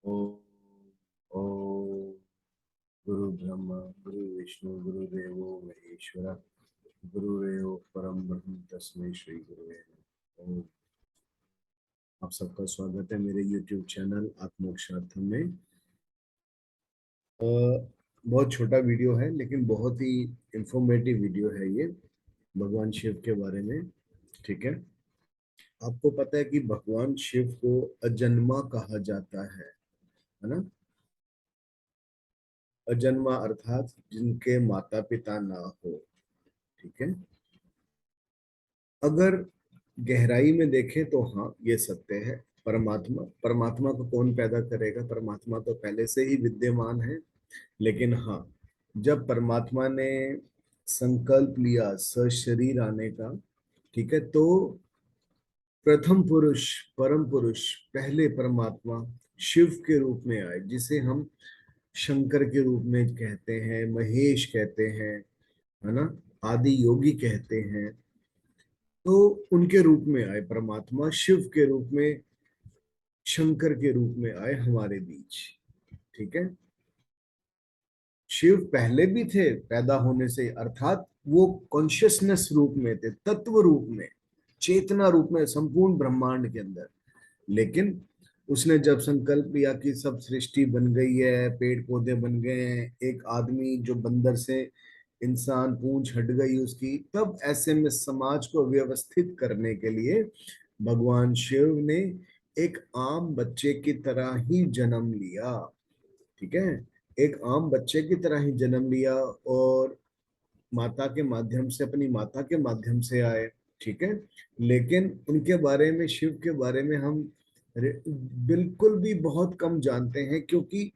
ओम ओम गुरु ब्रह्मा गुरु विष्णु गुरुदेवो महेश्वरा गुरुरेव परम ब्रह्म तस्मै श्री गुरुवे नमः। ओम। आप सबका स्वागत है मेरे YouTube चैनल आत्मोक्षार्थम में। बहुत छोटा वीडियो है लेकिन बहुत ही इंफॉर्मेटिव वीडियो है ये, भगवान शिव के बारे में। ठीक है, आपको पता है कि भगवान शिव को अजन्मा कहा जाता है ना। अजन्मा अर्थात जिनके माता पिता ना हो। ठीक है, अगर गहराई में देखें तो हाँ ये सत्य है। परमात्मा परमात्मा को कौन पैदा करेगा, परमात्मा तो पहले से ही विद्यमान है। लेकिन हाँ, जब परमात्मा ने संकल्प लिया सशरीर आने का, ठीक है, तो प्रथम पुरुष परम पुरुष पहले परमात्मा शिव के रूप में आए, जिसे हम शंकर के रूप में कहते हैं, महेश कहते हैं, है ना, आदि योगी कहते हैं। तो उनके रूप में आए परमात्मा, शिव के रूप में, शंकर के रूप में आए हमारे बीच। ठीक है, शिव पहले भी थे पैदा होने से, अर्थात वो कॉन्शियसनेस रूप में थे, तत्व रूप में, चेतना रूप में संपूर्ण ब्रह्मांड के अंदर। लेकिन उसने जब संकल्प लिया कि सब सृष्टि बन गई है, पेड़ पौधे बन गए हैं, एक आदमी जो बंदर से इंसान पूंछ हट गई उसकी, तब ऐसे में समाज को व्यवस्थित करने के लिए भगवान शिव ने एक आम बच्चे की तरह ही जन्म लिया। ठीक है, एक आम बच्चे की तरह ही जन्म लिया और माता के माध्यम से, अपनी माता के माध्यम से आए। ठीक है, लेकिन उनके बारे में, शिव के बारे में हम बिल्कुल भी बहुत कम जानते हैं, क्योंकि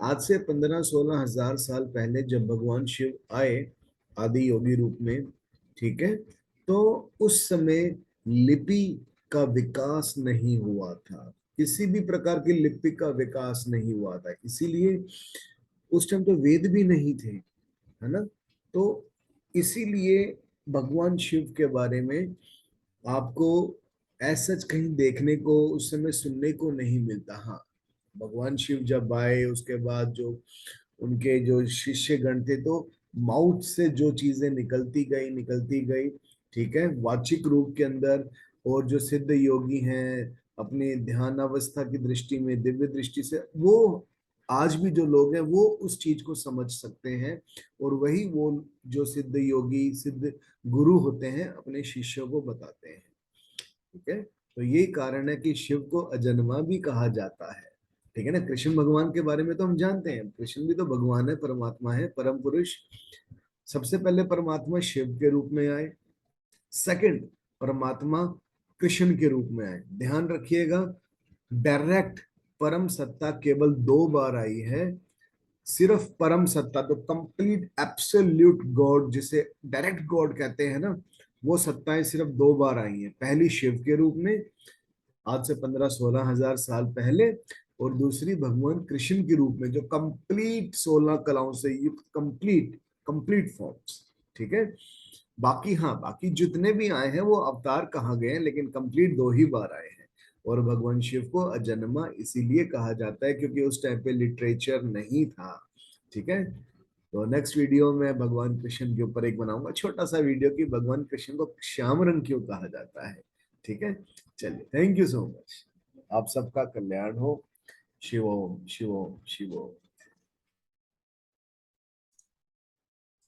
आज से 15-16 हजार साल पहले जब भगवान शिव आए आदि योगी रूप में, ठीक है, तो उस समय लिपि का विकास नहीं हुआ था, किसी भी प्रकार की लिपि का विकास नहीं हुआ था, इसीलिए उस टाइम तो वेद भी नहीं थे, है ना। तो इसीलिए भगवान शिव के बारे में आपको ऐसा कहीं देखने को उस समय सुनने को नहीं मिलता। हाँ, भगवान शिव जब आए उसके बाद जो उनके जो शिष्य गण थे, तो माउथ से जो चीजें निकलती गई, ठीक है, वाचिक रूप के अंदर। और जो सिद्ध योगी हैं, अपने ध्यान अवस्था की दृष्टि में, दिव्य दृष्टि से, वो आज भी जो लोग हैं वो उस चीज को समझ सकते हैं। और वही वो जो सिद्ध योगी, सिद्ध गुरु होते हैं, अपने शिष्यों को बताते हैं। ठीक है, तो यही कारण है कि शिव को अजन्मा भी कहा जाता है। ठीक है ना। कृष्ण भगवान के बारे में तो हम जानते हैं, कृष्ण भी तो भगवान है, परमात्मा है, परम पुरुष। सबसे पहले परमात्मा शिव के रूप में आए, सेकंड परमात्मा कृष्ण के रूप में आए। ध्यान रखिएगा, डायरेक्ट परम सत्ता केवल 2 बार आई है। सिर्फ परम सत्ता, तो कंप्लीट एब्सोल्यूट गॉड जिसे डायरेक्ट गॉड कहते हैं ना, वो सत्ताएं सिर्फ 2 बार आई हैं। पहली शिव के रूप में आज से 15-16 हजार साल पहले, और दूसरी भगवान कृष्ण के रूप में, जो कंप्लीट 16 कलाओं से युक्त कंप्लीट कंप्लीट फॉर्म्स। ठीक है, बाकी हाँ, बाकी जितने भी आए हैं वो अवतार कहाँ गए हैं, लेकिन कंप्लीट 2 ही बार आए हैं। और भगवान शिव को अजन्मा इसीलिए कहा जाता है क्योंकि उस टाइम पे लिटरेचर नहीं था। ठीक है, तो नेक्स्ट वीडियो में भगवान कृष्ण के ऊपर एक बनाऊंगा छोटा सा वीडियो कि भगवान कृष्ण को श्याम रंग क्यों कहा जाता है। ठीक है, चलिए, थैंक यू सो मच। आप सबका कल्याण हो। शिवोम शिवोम शिवोम।